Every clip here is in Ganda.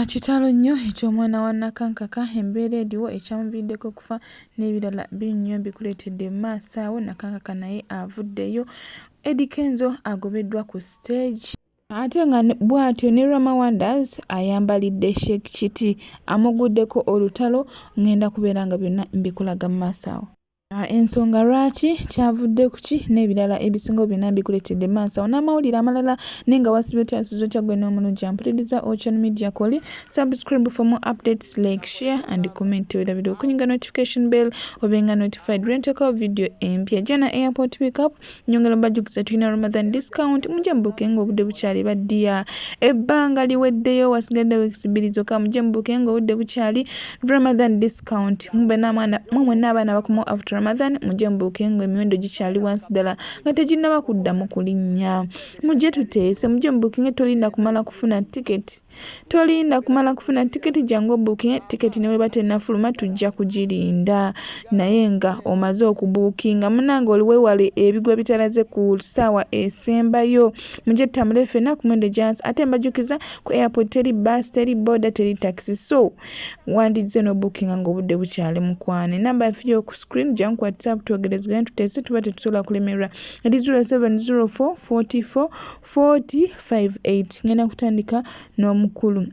Kitalo nnyo eky'omwana wa Nakankaka embeera ediwo ekyamuviiriddeko okufa n'ebirala binnyo bikuleetedde mu maaso awo. Nakankaka naye avuddeyo. Eddie Kenzo agobeddwa ku stage. Ate nga bw'atyo ne Rama Wonders ayambalidde Sheikh Kiti amuguddeko olutalo. Ngenda kubeera nga byonna mbikulaga mu maaso awo. Ensonga lwaki kyavudde ku ki n'ebirala ebisinga byonna mbikuleetedde maaso awo n'amawulire amalala nenga wasibe kyasizo kyagwe n'omulungi ampuliriza Ocean Media Koli. Subscribe for more updates, like, share and comment weda video kunyinga notification bell obenga notified renteko video empya. Jana airport pickup nyongera mbajjukisa tulina Ramadan discount mujje mbuke nga obudde bukyali baddiya ebbanga liweddeyo wasigadde weeks bbiri zokka mujje mbuke nga obudde bukyali Ramadan discount mube n'amwana mwe n'abaana bakomo after Ramadan mujje mbuke nga emiwendo gikyali wansi ddala nga teginnaba kuddamu kulinnya. Mujje tuteese mujje mbuke tolinda kumala kufuna ticket. Tolinda kumala kufuna ticket jangu booking ticket ne weba tennafuluma tujja kugirinda naye nga omaze okubuukinga munange oli weewale ebigwa bitalaze ku ssaawa esembayo. Mujje tutambule ffenna ku mwendo gyansi ate mbajjukiza ku airport teri bus teri boda teri taxi so wandize no booking nga obudde bukyali mukwane. Namba yafiyo ku screen jangu ku WhatsApp tuogerezeganya tuteese tuba tetusobola kulemerera. Edi 0704 44 40 58. Ngenda kutandika n'omukulu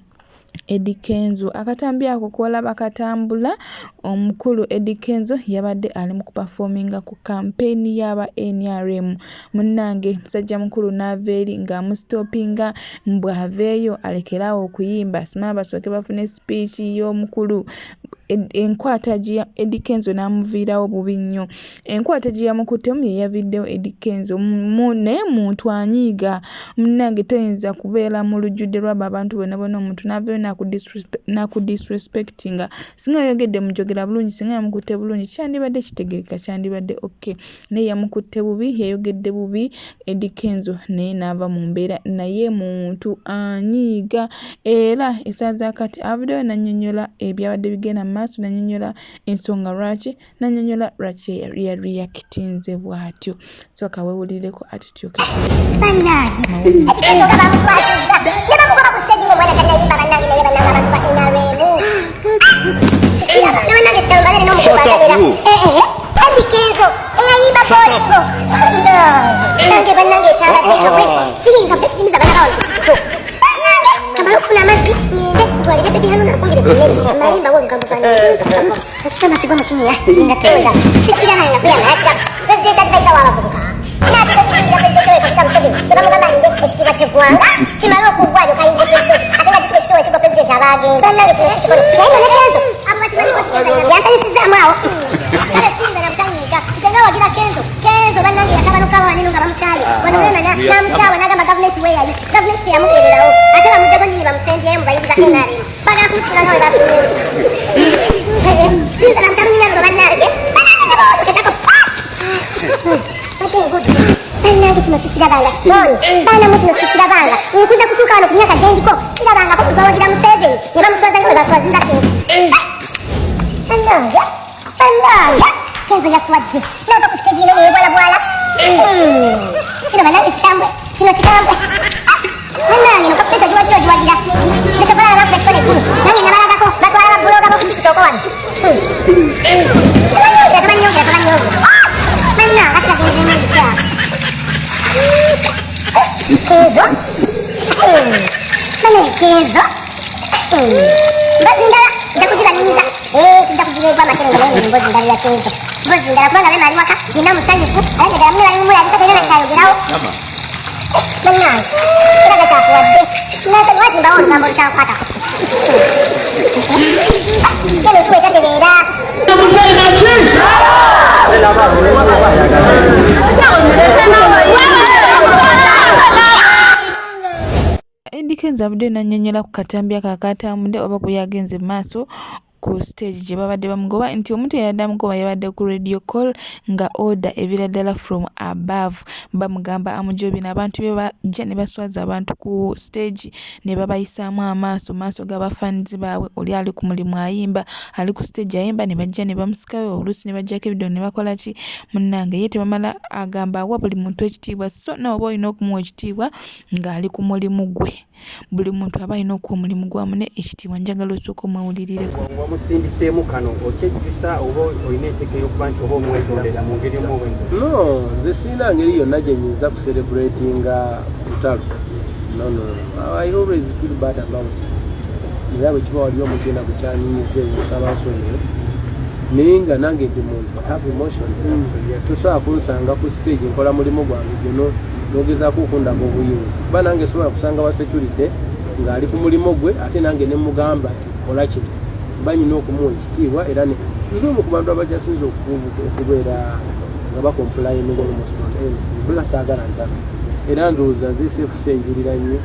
Eddie Kenzo. Akatambi ako koolaba katambula omukulu Eddie Kenzo yabadde ali mu kuperforminga ku campaign y'aba NRM. Munnange musajja mukulu n'aveeri ng'amustopinga mbw'aveeyo alekerawo okuyimba simaba basooke bafune speech y'omukulu. Enkwata gya Eddie Kenzo n'amuviirawo bubi nnyo. Enkwata gye yamukuttemu ye yaviddewo Eddie Kenzo naye muntu anyiiga. Munnange toyinza kubeera mu lujjudde lw'abo abantu bonna bonna omuntu n'aveeyo n'akudisrespectinga. Singa yogedde mujogera bulungi singa yamukutte bulungi kyandibadde kitegeeka kyandibadde okay. Naye yamukutte bubi yayogedde bubi Eddie Kenzo naye n'ava mu mbeera naye muntu anyiiga era esaaza kati avuddeyo n'annyonnyola ebyabadde bigenda mu maaso n'annyonnyola ensonga lwaki n'annyonnyola lwaki yareactinze bw'atyo. Sooka weewulireko ati tuyoke Kenzo yaswadde nava ku stage ino nebwala bwala kino banange kitambwe kino kitambwe nange no kapeta giwagira nekyafala abaku ekikola ekkulu nange nabalagako batwala babuloga bo ku tiktok wano kabanyongira nanna ati kagenze mungi kya Kenzo Kenzo mbazi ndala nja kugibanyiza tujja kugireebwa amakerenda naye mbozi ndalira Kenzo mbozi ndala kubanga bema ali waka yina musanyufu ayagala muli balimumulabika tolina nakyayogerawo bannange kiraga kyakuwadde watimbawo olugambo olukyankwatako kene enkuba etatereera Eddie Kenzo abadde n'annyonnyola ku katambi ako akatambudde oba ku yagenze mu maaso ku stage gye babadde bamugoba nti omuntu eyadde amugoba yabadde ku radio call nga order evira ddala from above bamugamba amujobina abantu be bajja ne baswaza abantu ku stage ne babayisaamu maaso g'abafaanizi baabwe oli ali ku mulimu ayimba ali ku stage ayimba ne bajja ne bamusikayo oluusi ne bajjako ebidiyo ne bakola ki munnange ye tebamala agamba awa buli muntu ekitiibwa so nawe olina okumuwa ekitiibwa ng'ali ku mulimu gwe buli muntu aba alina okuwa omulimu gwamune ekitiibwa njagala osooka omwewulirireko wamusindiseemu kano okyejjusa oba olina enteekero okuba nti oba omwetondera mu ngeri omu no nze siina ngeri yonna gye nyinza kucelebratinga lutalo no I always feel bad about it era bwe kiba wali omugenda bukyanyinyize nsaba nsonyiwe naye nga nange ndi muntu have emotion tosobola kunsanga ku stage nkola mulimu gwange gyono nogezaako okundaba obuyinza kuba nange sobola kusanga wa security ng'ali ku mulimu gwe ate nange ne mugamba nti kola kino mba nyina okumuwa ekitiibwa era nzumu ku bantu abajasinza okubeera nga bakompulayinga olumusibula saagala ntaka era ndowooza nze seefusenjulira nnyo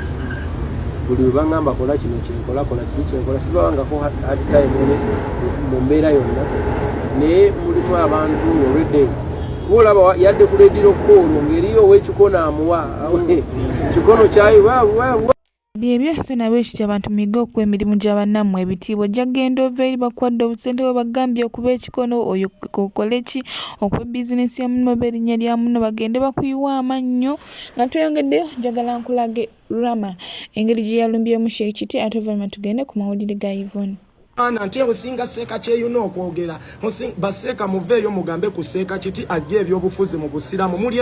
buli we baŋŋamba kola kino kyenkola kola kiri kyenkola sibawangako hard time mu mbeera yonna naye mulimu abantu olwedde olaba yadde kuleddira okukoolwo ngeriyo ow'ekikono amuwa kikono kyayi byebyo so nabwe ekitya abantu muyiga okuwa emirimu gy'abannammwe ebitiibwa gyagenda ova eri bakwadde obusente bwe bagambye okuba ekikono oyo kokole ki okuba bizinesi ya munno oba erinnya lya munno bagende bakuyiwa amannyo nga tweyongeddeyo njagala nkulage Rama engeri gye yalumbyemu Sheikh Kiti ate oluvannyuma tugende ku mawulire ga Yvonne. Nti osinga Seeka kyeyuna okwogera baseeka muveeyo mugambe ku Seeka Kiti ajja ebyobufuzi mu busiramu muli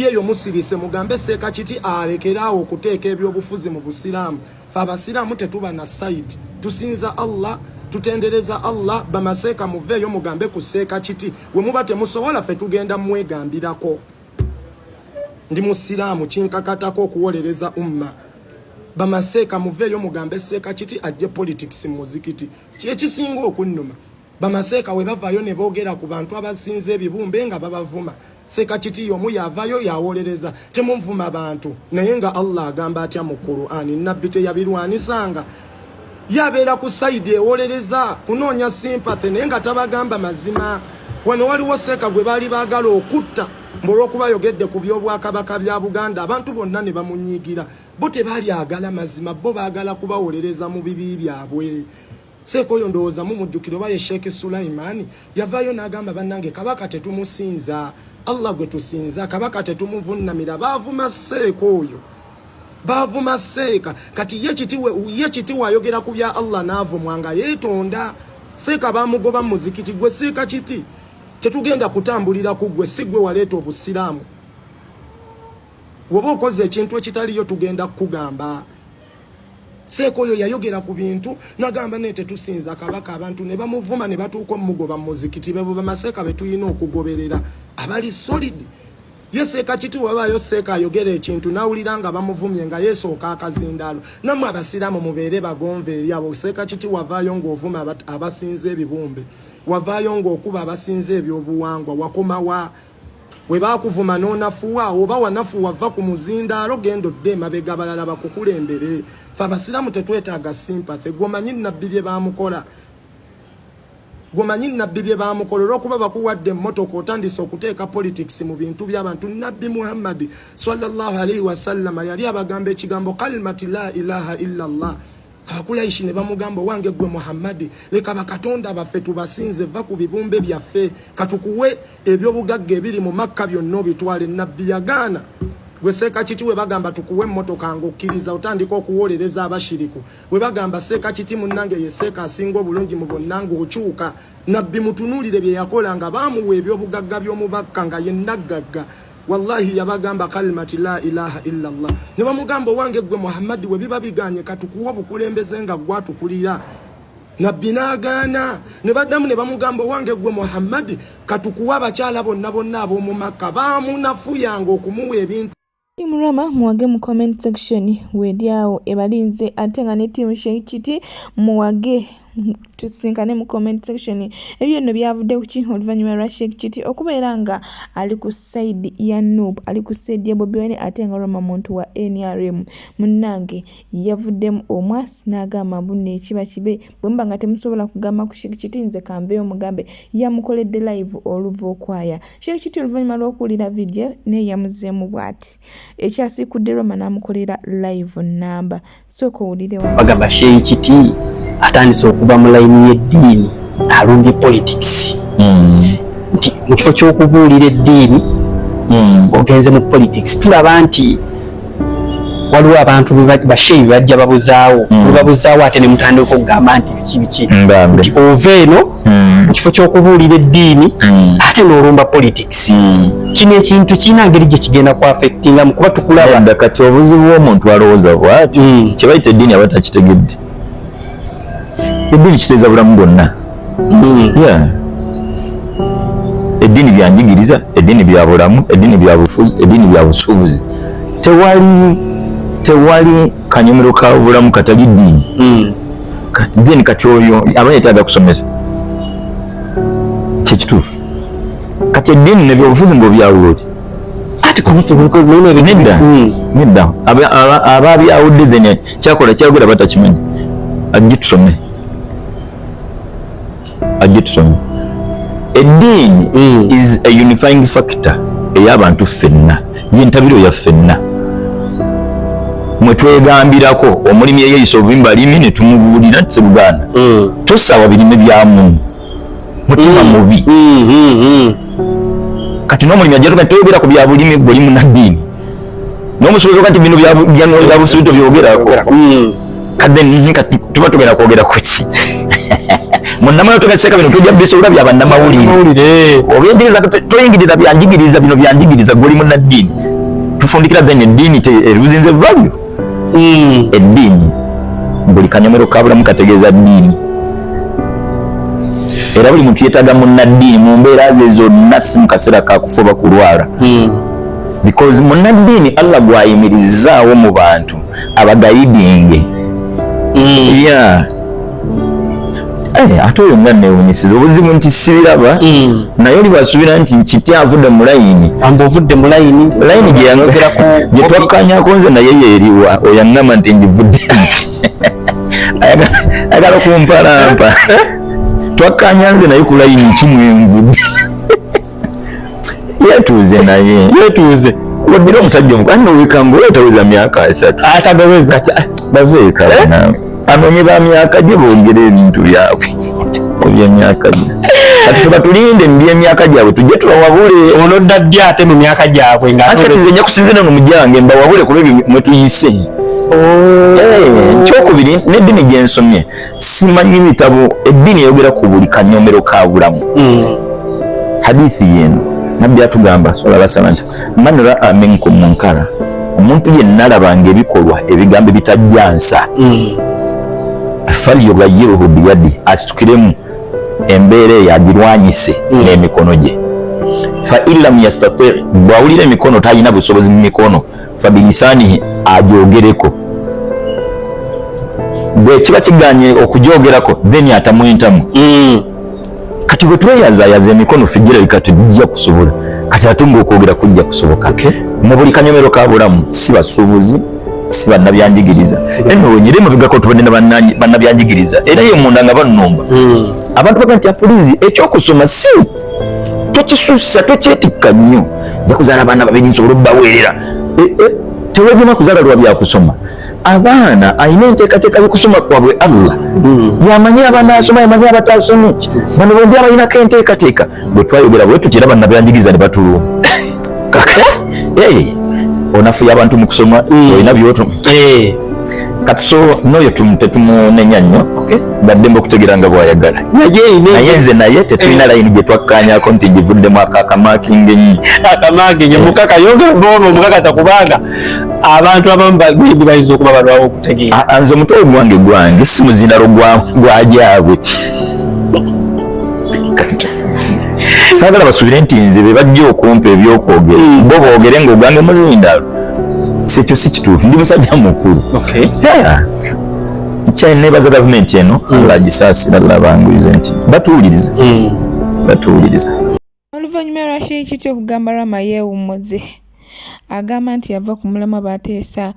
eyo musirise mugambe Seeka Kiti alekeraawo okuteeka ebyobufuzi mu busiramu fe abasiraamu tetuba na side tusinza Allah tutendereza Allah bamaseeka muveeyo mugambe ku Seeka Kiti we muba temusobola fe tugenda mwegambirako ndi musiraamu kinkakatako okuwolereza umma bamaseeka muveeyo mugambe Seeka Kiti ajje politics mu muzikiti kyekisinga okunnuma bamaseeka we bavaayo ne boogera ku bantu abasinze ebibumbe nga babavuma Seeka Kiti y'omu yavaayo yawolereza temunvuma bantu naye nga Allah agamba atya mu Qur'ani nabbi teyabirwanisanga yabeera ku sayidi ewolereza kunoonya sympathy naye nga tabagamba mazima wano waliwo Seeka gwe baali baagala okutta olw'okuba yogedde ku by'obwakabaka bya Buganda abantu bonna ne bamunyiigira bo tebaali agala mazima bo baagala kubawolereza mu bibi byabwe Seeka oyo ndowooza mumujjukiro baye Sheikh Sulaiman yavaayo n'agamba bannange kabaka tetumusinza Allah gwe tusinza kabaka tetumuvunnamira baavuma Seeka oyo baavuma Seeka kati ye kiti wayogera ku bya Allah n'avumwanga yeetonda Seeka baamugoba mu muzikiti gwe Seeka Kiti tetugenda kutambulira ku gwe si gwe waleeta obusiraamu woba okoze ekintu ekitaliyo tugenda kukugamba Seeka oyo yayogera ku bintu nagamba naye tetusinza kabaka abantu ne bamuvuma ne batuuka omugoba mu muzikiti bebo bamaseeka be tulina okugoberera abali solid ye Seeka Kiti wabaayo Seeka ayogera ekintu nawulira nga bamuvumye nga yeesooka akazindaalo nammwe abasiraamu mubeere bagonve eri abo Seeka Kiti wavaayo ng'ovuma abasinze ebibumbe wavaayo ng'okuba abasinze ebyobuwangwa wakomawa we baakuvuma n'onafuwa oba wanafuwa va ku muzindaalo genda odde emabega balala bakukulembere fe abasiraamu tetwetaaga sympathy gwomanyi nabbi bye baamukola olw'okuba bakuwadde emmotoka otandise okuteeka politics mu bintu by'abantu nabbi Muhammad sallallahu alaihi wasallama yali abagamba ekigambo kalimati la ilaha illa Allah abakulayisi ne bamugamba wange gwe Muhammad leka bakatonda baffe tubasinze va ku bibumbe byaffe katukuwe ebyobugagga ebiri mu Makka byonna obitwale nabbi yagaana gwe Seeka Kiti we bagamba tukuwe emmotoka ng'okkiriza otandika okuwolereza abashiriku we bagamba Seeka Kiti munnange ye Seeka asinga obulungi mu bonna ng'okyuka nabbi mutunuulire bye yakola nga baamuwa ebyobugagga by'omu Makka nga ye naggagga wallahi yabagamba kalimati la ilaha illa Allah ne bamugamba wange gwe Muhammad we biba biganye katukuwa obukulembeze nga gwatukulira nabbi n'agaana ne baddamu ne bamugamba wange gwe Muhammad katukuwa abakyala bonna ab'omu Makka baamunafuyanga okumuwa ebintu Rama muwage mu comment section wedi awo ebalinze ate nga ne team Sheikh Kiti muwage tusinkane mu comment section ebyo nno byavudde ku kintu oluvannyuma lwa Sheikh Chiti okubeera nga ali ku side ya Noob, ali ku side ya Bobi Wine ate nga Roma muntu wa NRM. Munnange yavuddemu omwasi n'agamba mbunne ekiba kibe bwe mba nga temusobola kugamba ku Sheikh Chiti nze kambeyo mugambe yamukoledde live oluva okwaya. Sheikh Chiti oluvannyuma lw'okuwulira video ne yamuzeemu bw'ati ekyasikudde Roma n'amukolera live namba. Sooka owulire wa bagamba Sheikh Chiti atandise okuva mu layini y'eddiini alumbye politics nti mu kifo ky'okubuulira eddiini ogenze mu politics. Tulaba nti waliwo abantu basheeyi bajja babuzaawo ate ne mutandika okugamba nti biki nti ova eno mu kifo ky'okubuulira eddiini ate n'olumba politics. Kino ekintu kirina ngeri gye kigenda ku affectinga mu kuba tukulaba kati obuzibu bw'omuntu alowooza bw'ati kye bayita eddiini aba takitegedde. Eddiini kiteeza bulamu bwonna. Eddiini byanjigiriza, eddiini bya bulamu, eddiini bya bufuzi, eddiini bya busuubuzi. Tewali kanyomero ka bulamu katali ddiini. Ddiini kati oyo aba yeetaaga kusomesa. Kyekituufu. Kati eddiini nebyobufuzi ng'obyawula oti. Nedda. Aba abyawudde then kyakola kyagula batakimanyi. Ajje tusome. Eddiini is a unifying factor ey'abantu ffenna, yentabiro ya ffenna. Mwe twegambirako omulimi yeeyisa obubimba alimi ne tumubuulira nti Buganda tosaawa birime byamu mutima mubi. Kati n'omulimi ajja tuga toyogera ku bya bulimi gwe oli munnaddiini n'omusuubuzi kati bino bya busuubuzi tobyogerako kati tuba tugenda kwogera ku ki munnamawulire tugaseka bino tujja bisobola bya bannamawulire obyenjigiriza toyingirira byanjigiriza bino byanjigiriza gwe oli munnaddiini tufundikira then eddiini eruzinze value. Eddiini buli kanyomero ka bulamu kategeeza ddiini era buli muntu yeetaaga munnaddiini mu mbeera ze zonna si mu kaseera ka kufuba kulwala because munnaddiini Allah gwayimirizaawo mu bantu abagayidinge. Ate oyo nga neewunyisiza obuzibu nti sibiraba naye oli bwasuubira nti Chiti avudde mu layini layini gye twakkanyako nze naye yeeriwa oyo aŋŋamba nti ngivudde ayagala kumpalampa twakkanya nze naye ku layini kimwenvudde yeetuuze waddira omusajja omukulu wekanga weetaweza myaka 3 atagaweza baveeka anoonye ba myaka gye boogera ebintu byabwe ebyemyaka gye kati ffe batulinde mu byemyaka gyabwe tujje tubawabule onodda ddi ate mu myaka gyabwe ate kati nze nja kusinzira no mujjange mbawabule kuba ebyo mwe tuyise. Kyokubiri n'eddiini gye nsomye simanyi bitabo eddiini eyogera ku buli kanyomero ka bulamu. Hadithi yeno nabbi atugamba sallallahu alaihi wasallam man ra'a minkum munkara omuntu yenna alabanga ebikolwa ebigambo bitajjansa falyughayyirhu biyadi asitukiremu embeera eyo agirwanyise n'emikono gye. Fa illam yastati bwawulira emikono talina busobozi mu mikono fa bilisanihi ajogereko bwe kiba kiganye okujoogerako then atamwentamu. Kati bwe tweyazayaza emikono figira bikati bijja kusobola kati atunga okwogera kujja kusoboka. Mu buli kanyomero ka bulamu si basuubuzi si bannabyanjigiriza eno wenyere mabigako tubadde bannabyanjigiriza era ye munda nga bannumba abantu baga nti apulizi ekyokusoma si tokisuusa tokyetikka nnyo ja kuzaala abaana babiri nsobola obbaweerera tewegema kuzaala lwa byakusoma. Abaana alina enteekateeka y'okusoma kwabwe Allah yamanye abaana asoma yamanye abatasoma bano bombi abalinako enteekateeka bwe twayogera bwe tutera bannabyanjigiriza ne batuluma onafuya abantu mu kusoma olina byoto kati so noyo tetumunenya nnyo baddembe okutegeera nga bwayagala naye nze naye tetulina layini gye twakkanyako nti givuddemu akamakingi mukaka yogera bono omukakasa kubanga abantu abamu bayinza okuba balwawo okutegeera nze omutwe gwange si muzindalo gwajaabwe saagala basuubire nti nze be bajja okumpa ebyokwogera bo boogere ng'ogwange muzindalo sekyo si kituufu ndi musajja mukulu China nebaza government eno lagisaasira labangulize nti batuwuliriza. Oluvannyuma lwa Sheikh okugamba Rama yeewummuze agamba nti yava ku mulamwa bateesa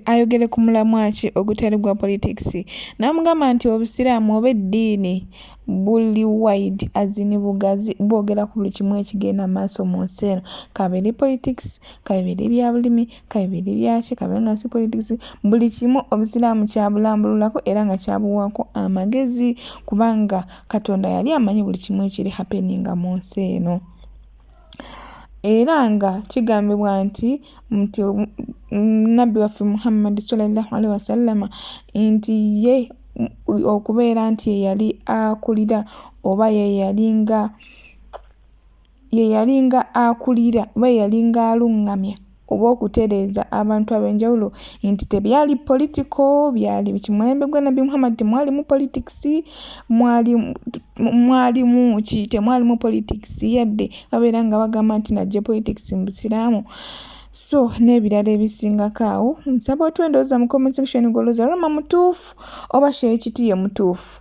ayogere ku mulamwa ki ogutali gwa politics n'amugamba nti obusiraamu oba eddiini buli wide azini bugazi bwogera ku buli kimu ekigenda maaso mu nsi eno kabiri politics kabiri bya bulimi kabiri byaki kabiri nga si politics buli kimu obusiraamu kyabulambululako era nga kyabuwaako amagezi kubanga Katonda yali amanyi buli kimu ekiri happeninga mu nsi eno. Era nga kigambibwa nti Nabbi waffe Muhammad sallallahu alaihi wasallam nti ye okubeera nti yali akulira oba ye yalinga akulira oba yalinga alungamya oba okutereeza abantu ab'enjawulo nti tebyali political byali bikimulembe gwa Nabbi Muhammad temwali mu politics mwalimu ki temwali mu politics yadde babeera nga bagamba nti najje politics mu Busiraamu. So n'ebirala ebisingako awo nsaba otwendooza mu comment section golooza Rama mutuufu oba Sheikh ye mutuufu.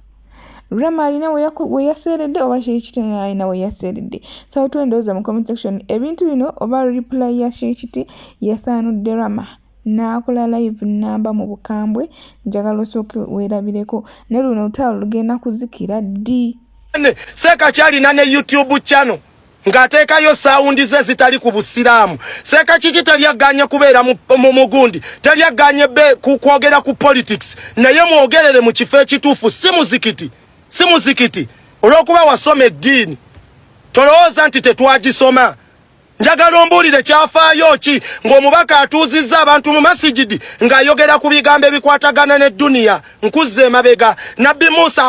Rama alina we yaseeredde oba Sheikh alina we yaseeredde. So otwendooza mu comment section ebintu bino oba reply ya Sheikh yasaanudde Rama n'akola live namba mu bukambwe njagala osooke weerabireko ne luno olutalo lugenda kuzikira ddi. Seeka kyalina ne YouTube channel ng'ateekayo sound ze zitali ku Busiraamu. Seeka kiki talyaganye kubeera mu mugundi talyaganye kwogera ku politics naye mwogerere mu kifo ekituufu si muzikiti olw'okuba wasoma eddiini tolowooza nti tetwagisoma. Njagala ombuulire kyafaayo ki ng'omubaka atuuzizza abantu mu masijidi ng'ayogera ku bigambo ebikwatagana ne dduniya nkuzza emabega. Nabbi Musa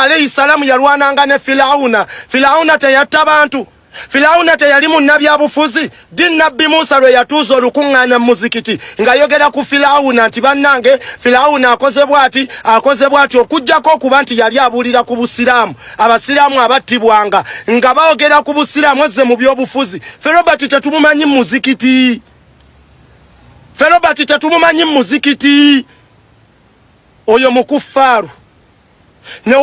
alayhi salamu yalwananga ne Firawuna teyatta bantu. Firawuna teyali munnabyabufuzi. Ddi Nabbi Musa lwe yatuuza olukuŋŋaana mu muzikiti ng'ayogera ku Firawuna nti bannange Firawuna akoze bw'ati okuggyako okuba nti yali abuulira ku Busiraamu. Abasiraamu abattibwanga nga baogera ku Busiraamu ezze mu by'obufuzi. Ferobert tetumumanyi muzikiti. Oyo mukuffaaru. Ne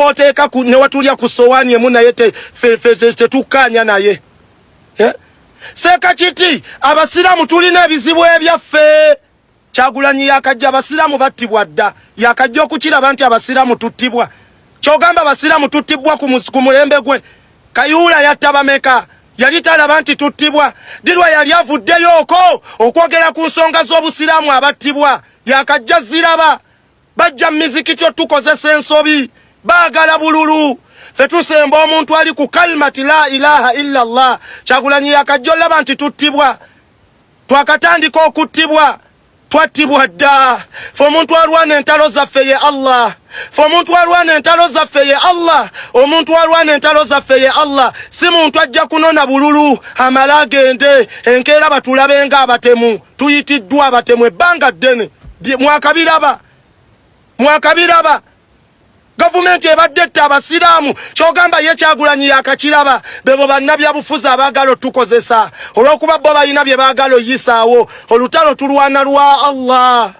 watulya ku sowaani emu naye tetukkaanya naye. Seeka kiti abasiraamu tulina ebizibu ebyaffe. Kyagulanyi yakajja abasiraamu battibwa dda yakajja okukiraba nti abasiraamu tuttibwa. Kyogamba abasiraamu tuttibwa ku mulembe gwe. Kayuula yatta bameka yali talaba nti tuttibwa. Dirwa yali avuddeyo okwogera ku nsonga z'obusiraamu abattibwa yakajja ziraba. Bajja mizikiti otukozesa ensobi baagala bululu. Ffe tusemba omuntu ali ku kalimati la ilaha illa Allah. Kyagulanyi yakajja olaba nti tuttibwa. Twakatandika okuttibwa twattibwa dda. Ffe omuntu alwana entalo zaffe ye Allah. Omuntu alwana entalo zaffe ye Allah. Si muntu ajja kunona bululu amala agende enkeera batulabe nga abatemu. Tuyitiddwa abatemu ebbanga ddene. Mwakabiraba. Gavumenti ebadde etta abasiraamu kyogamba ye Kyagulanyi yakakiraba. Bebo bannabyabufuzi abaagala otukozesa olw'okuba bo balina bye baagala oyisaawo. Olutalo tulwana lwa Allah.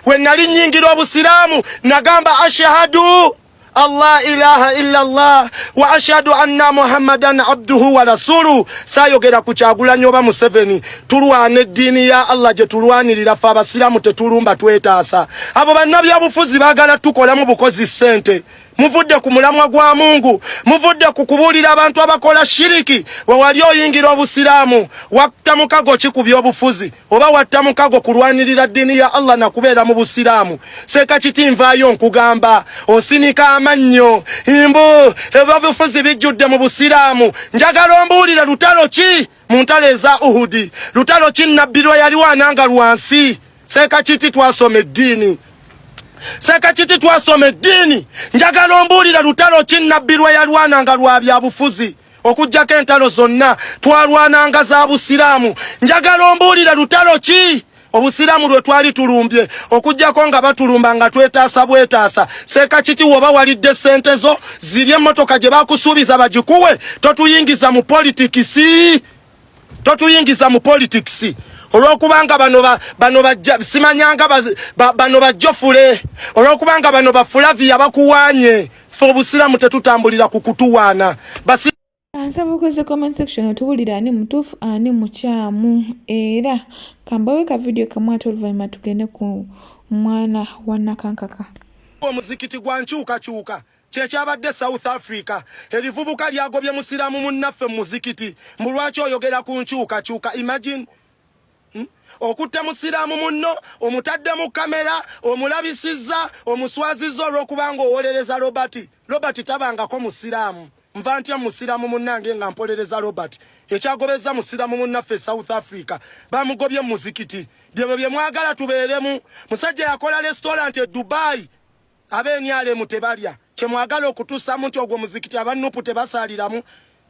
Bwe nali nnyingira obusiraamu nagamba ashhadu Allah ilaha illa Allah wa ashhadu anna Muhammadan abduhu wa rasuluhu. Saayogera ku Kyagulanyi oba Museveni tulwana eddiini ya Allah gye tulwanirira ffe abasiraamu tetulumba twetaasa. Abo bannabyabufuzi baagala tukolamu bukozi ssente. Muvudde ku mulamwa gwa Mungu, muvudde ku kubuulira abantu abakola shiriki. Wewali oyingira obusiraamu watta mukago ki ku by'obufuzi oba watta mukago kulwanirira ddiini ya Allah na kubeera mu busiraamu. Seeka kiti nvaayo nkugamba osinika amannyo imbu ebyobufuzi bijjudde mu busiraamu. Njagala ombuulire lutalo ki mu ntalo eza Uhudi, lutalo ki Nabbi lwe yali wananga lwansi. Seeka kiti twasoma eddiini. Njagala ombuulira lutalo ki Nabbi lwe yalwananga lwa byabufuzi okuggyako entalo zonna twalwananga za busiraamu. Njagala ombuulira lutalo ki obusiraamu lwe twali tulumbye okuggyako nga batulumba nga twetaasa bwetaasa. Seeka kiti woba walidde ssente zo ziri emmotoka gye bakusuubiza bagikuwe totuyingiza mu politikisi. olwokubanga bano bajja simanyanga bano bajjofule olwokubanga bano bafulavia bakuwanye fe obusiramu tetutambulira ku kutuwaana ansaba okoze comment section otubulira ani mutuufu ani mukyamu era kambawe ka video kamu ate oluvannyuma tugende ku mwana wa Nakankaka. Omuzikiti gwa nkyukakyuka kyekyabadde South Africa erivubuka lyagobye musiramu munnaffe muzikiti mulwaki oyogera ku nkyukakyuka imagine okutta musiramu munno omutadde mu kamera omulabisizza omuswazizza olw'okubanga owolereza Robert tabangako musiramu nva ntya musiramu munnange nga mpolereza Robert ekyagobeza musiramu munnaffe South Africa bamugobye muzikiti byebyo bye mwagala tubeeremu musajja yakola restaurant e Dubai abenyale mutebalya kyemwagala okutuusamu nti ogwo muzikiti abanupu tebasaliramu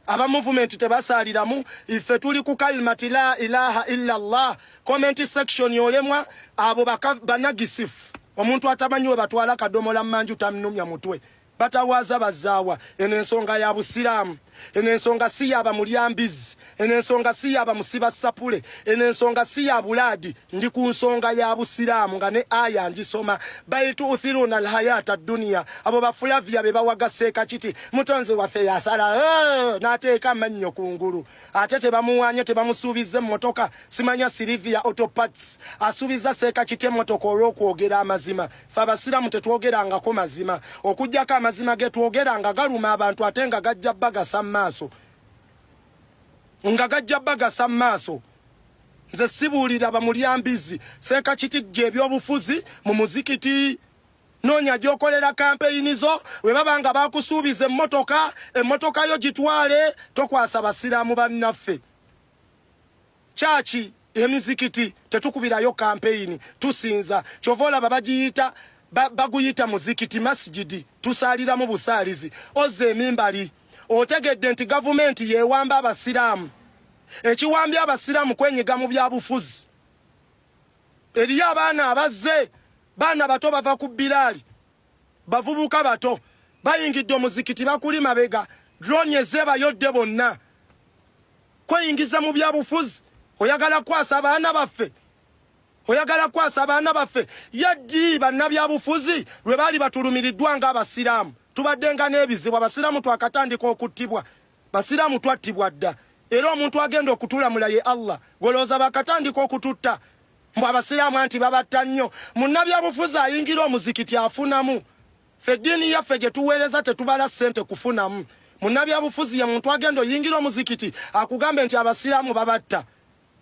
aba movement tebasaliramu ife tuli ku kalimati la ilaha illa Allah comment section yolemwa abo banagisifu omuntu atamanyiwe batwala kadomola mmanju tamnumya mutwe batawaza bazaawa enensonga ya busiramu enensonga si yaba mulyambizi enensonga si yaba musiba sapule enensonga si ya buladi ndi ku nsonga ya busiramu nga ne aya ngisoma baitu uthiruna alhayata dunia abo bafulavia be bawagaseka kiti mutonze wafe yasala nateeka mannyo kungulu ate tebamuwanye tebamusuubize motoka simanya Silvia Autoparts asuubiza seeka kiti motoka olw'okwogera amazima fe abasiramu tetwogerangako mazima okujjako amazima getwogeranga galuma abantu ate nga gajja bagasa maaso nga gajja bagasa maaso nze sibuulira bamulyambizi seeka kiti gye ebyobufuzi mu muzikiti noonya gy'okolera kampeyini zo bwe baba nga bakusuubiza emmotoka yo gitwale tokwasa basiraamu bannaffe kyaki emizikiti tetukubirayo kampeyini tusinza kyova olaba bagiyita baguyita muzikiti masjidi tusaliramu busaalizi ozza emimbali otegedde nti gavumenti yeewamba abasiraamu ekiwambye abasiraamu kwenyiga mu byabufuzi eriyo abaana abazze baana bato bava ku Bilali bavubuka bato bayingidde omuzikiti bakuli mabega drone ezebayodde bonna kweyingiza mu byabufuzi oyagala kwasa abaana baffe yaddi bannabyabufuzi lwe baali batulumiriddwa ng'abasiraamu tubadde nga n'ebizibu abasiraamu twakatandika okuttibwa basiraamu twattibwa dda era omuntu agenda okutulamula ye Allah golooza bakatandika okututta mbu abasiraamu anti babatta nnyo munnabyabufuzi ayingira omuzikiti afunamu ffe eddiini yaffe gye tuweereza tetubala ssente kufunamu munnabyabufuzi ye muntu agenda oyingira omuzikiti akugambe nti abasiraamu babatta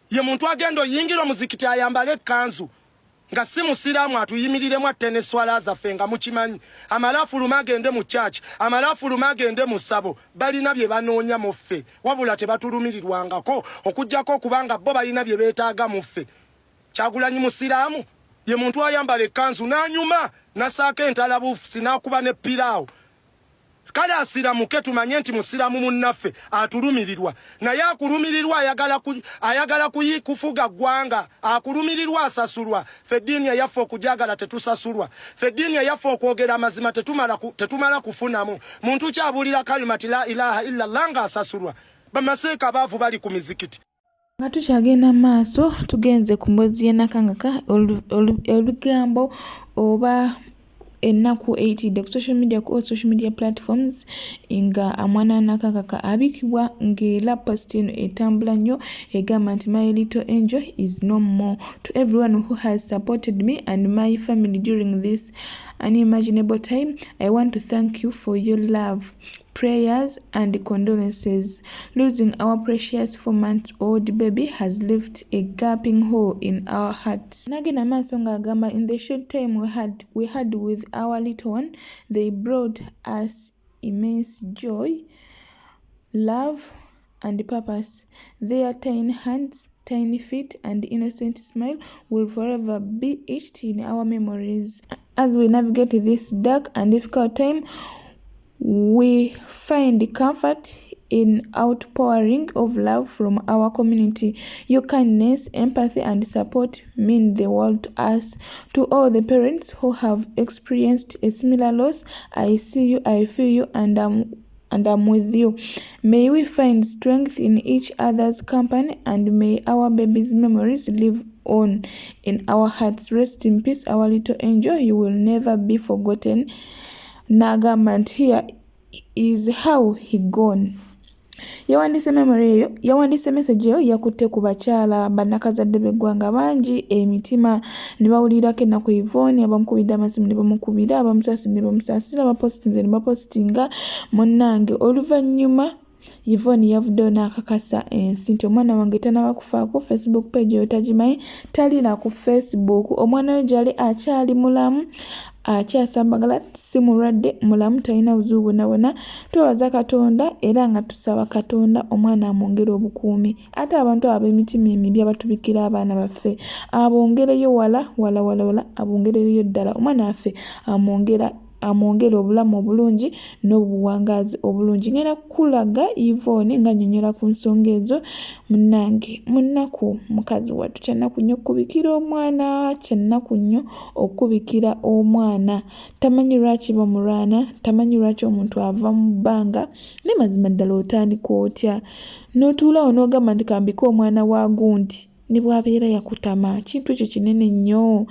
ye muntu agenda oyingira omuzikiti ayambale ekkanzu nga si musiraamu atuyimiriremu attene swala zaffe nga mukimanyi amalaafu luma agende mu church amalaafu luma agende mu ssabo balina bye banoonya mu ffe wabula tebatulumirirwangako okujjako okubanga bo balina bye beetaaga mu ffe Kyagulanyi musiraamu ye muntu ayambala ekkanzu n'anyuma nasaako entalabuufusi n'akuba ne piraawo kale asiramuke tumanye nti musiraamu munnaffe atulumirirwa naye akulumirirwa ayagala kufuga ggwanga akulumirirwa asasulwa ffe eddiini eyaffe okujagala tetusasulwa ffe eddiini eyaffe okwogera amazima tetumala kufunamu muntu kyabuulira kalimati la ilaha illa Allah nga asasulwa bamaseeka baavu bali ku mizikiti nga tukyagenda maaso tugenze ku mboozi y'e Nakankaka olugambo oba ennaku 80 ku social media platforms nga amwana wa Nakankaka abikibwa ng'era post eno etambula nnyo egamba nti my little angel is no more. To everyone who has supported me and my family during this unimaginable time, I want to thank you for your love, prayers and condolences. Losing our precious 4-month-old baby has left a gaping hole in our hearts. Nagenda maaso ng'agamba in the short time we had with our little one, they brought us immense joy, love and purpose. Their tiny hands, tiny feet and innocent smile will forever be etched in our memories. As we navigate this dark and difficult time, we find comfort in outpouring of love from our community. Your kindness, empathy and support mean the world to us. To all the parents who have experienced a similar loss, I see you, I feel you, and and I'm with you. May we find strength in each other's company, and may our baby's memories live on in our hearts. Rest in peace, our little angel. You will never be forgotten. Nagamba, here is how he gone. Yawandiise memory eyo, yawandiise message eyo yakutte ku bakyala bannakazadde b'eggwanga bangi emitima ne bawulirako ennaku Yvonne abamukubidde amasimu ne bamukubira, abamusaasidde ne bamusaasira, abapositinze ne bapositinga. Munnange oluvannyuma Yvonne yavuddeyo n'akakasa ensi nti omwana wange tanaba kufaako, Facebook page eyo tagimanyi, talina ku Facebook, omwana we gyali akyali mulamu, akyasambagala, si mulwadde, mulamu, talina buzibu bwonna. Twebaza Katonda era nga tusaba Katonda omwana amwongere obukuumi. Ate abantu ab'emitima emibi abatubikira abaana baffe abongereyo wala, abongereyo ddala, omwana waffe amwongere obulamu obulungi n'obuwangazi obulungi. Ngenda kulaga Yvonne nga nnyonnyola ku nsonga ezo. Munnange, munnaku mukazi wattu, kyannaku nnyo okubikira omwana, kyannaku nnyo okubikira omwana. Tamanyi lwaki bamulwana, tamanyi lwaki omuntu ava mu bbanga, ne mazima ddala otandika otya n'otuulawo n'ogamba nti kambika omwana wa gundi ne bw'abeera yakutama. Kintu ekyo kinene nnyo,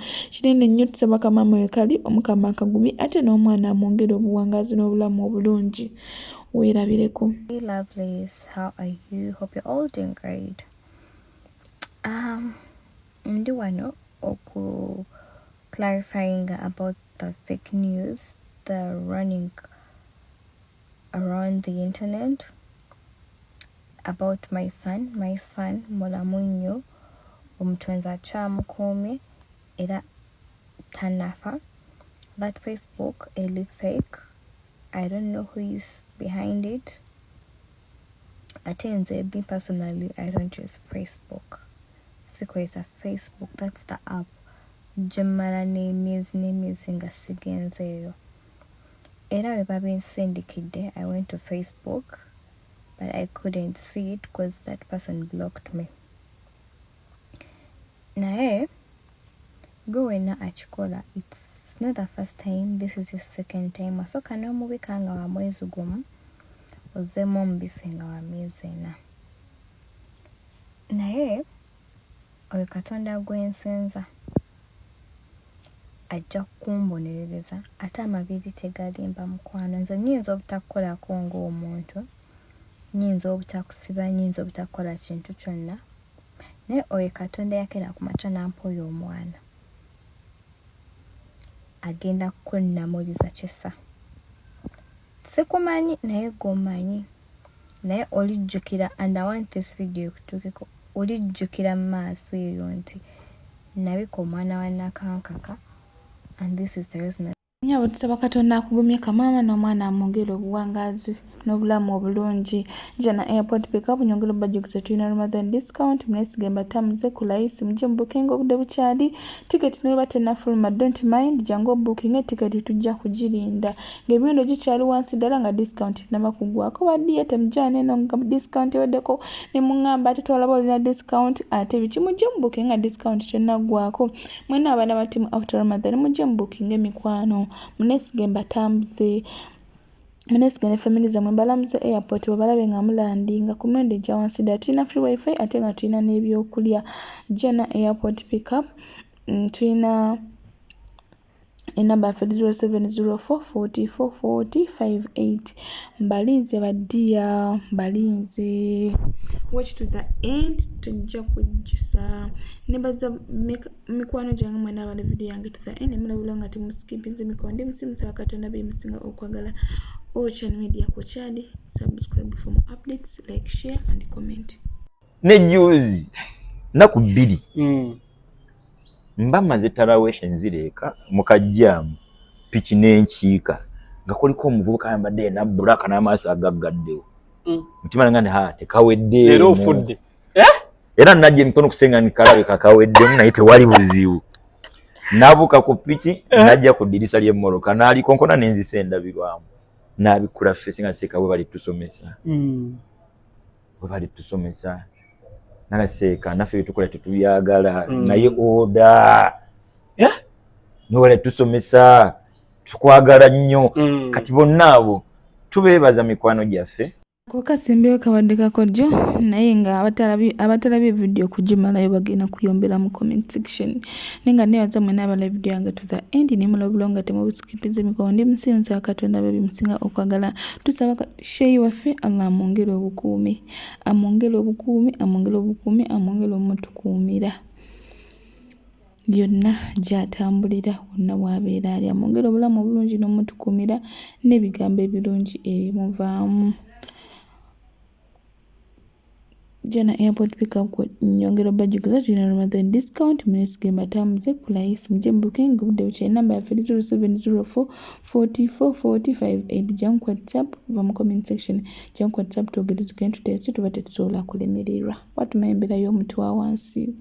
tusaba Kamama wekali Omukama akagumi ate n'omwana amwongere obuwangazi n'obulamu obulungi. Weerabireko. Hey lovelies, how are you? Hope you're all doing great. Ndi wano clarifying about the fake news that are running around the internet about my son Molamunyo omutwenza kyamukuumye era tanafa. That Facebook is fake. I don't know who is behind it. Me personally, I don't use Facebook. Sikweza Facebook, that's the app. Jemala nemizi nga sigenzeyo. Era we babin syndicate, I went to Facebook, but I couldn't see it because that person blocked me. Nae, go na achikola. It's not the first time, this is just second time. Asoka no mubi kanga wa mwezi gumu. Ozemo mbisenga wa miezi na. Nae, oyo Katonda gwensenza. Ajja kumbonerereza ate amabiri tegalimba mukwano. Nze nyinza obutakolako ng'omuntu, nyinza obutakusiba, nyinza obutakola kintu kyonna, naye oyo Katonda yakera ku makya n'ampa oyo omwana agenda kunnamuliza kisa. Sikumanyi naye gomanyi, naye olijjukira, and I want this video kutuukeko, olijjukira mu maaso eyo nti nabika omwana wa Nakankaka. And this is the reason. Nyabo tusaba Katonda akugumye Kamama n'omwana amwongere obuwangazi n'obulamu obulungi. Jana airport pickup nyongero bajjukise tulina Ramadan discount. Munesigemba tamuze ku layisi muje booking obudde bukyali. Ticket ne batena fulma, don't mind, jango booking ticket tujja kugirinda. Ng'emiwendo gikyali wansi ddala nga discount namba kugwako baddiye temujjane no nga discount eweddeko ne mungamba ate twalaba olina discount ate biki muje booking discount tennaggwako. Mwena abaana ba team after Ramadan muje booking emikwano. Munesigemba tambuze. Munesigemba family zamwe balamuze airport babalabe nga mulandinga ku mwendo gya wansi ddala. Tulina free wifi ate nga tulina n'ebyokulya. Jana airport pickup tulina enamba 0704444058. Mbalinze baddiya, mbalinze. Watch to the end, tujja kujjusa. Nebaza mikwano gyange mwena abali video yange to the end. Emulabula nga temuskipinze mikondi musimusaba Katonda bemusinga okwagala. Channel Media Kochadi. Subscribe for more updates, like, share and comment. Ne juzi naku 2 mba maze tarawih enzireka mukajjamu piki n'enkiika nga kuliko omuvubuka ayambadde na bulaka n'amaaso agaggaddewo. Mutima nange ha tekawedde era ofudde era najje emikono kusenga nikalabe kakawedde naye tewali buzibu. Nabuka ku piki najja ku dirisa ly'emmoloka naali konkona n'enzisenda birwamu nabikula fesi nga seka we bali tusomesa we bali tusomesa nagaseka naffe tukola tutuyagala naye oda no wale tusomesa tukwagala nnyo kati bonna abo tubeebaza mikwano gyaffe. Kokasembeyo kawadde kakodyo naye nga abatalabye video kugimalayo bagenda kuyombera mu comment section. Nenga nebaza mwena abala video yange to the end nimula bulonga temubusikipize mikono ndi musinzi wa Katonda babi musinga okwagala tusaba share waffe Allah amongere obukuumi amongere omutukuumira byonna gyatambulira wonna wabeera ali amongere obulamu obulungi n'omutukuumira n'ebigambo ebirungi ebimuvaamu. Jana airport pick up kwa nyongera budget za jina Ramadan discount mnesige matamuze kulahisi mjembuke ngubde uche namba ya 0704 44 45 junk WhatsApp va comment section junk WhatsApp tugiriza kentu tesi tubate tusola kulemererwa watu mayembera yo mtu wa wansi.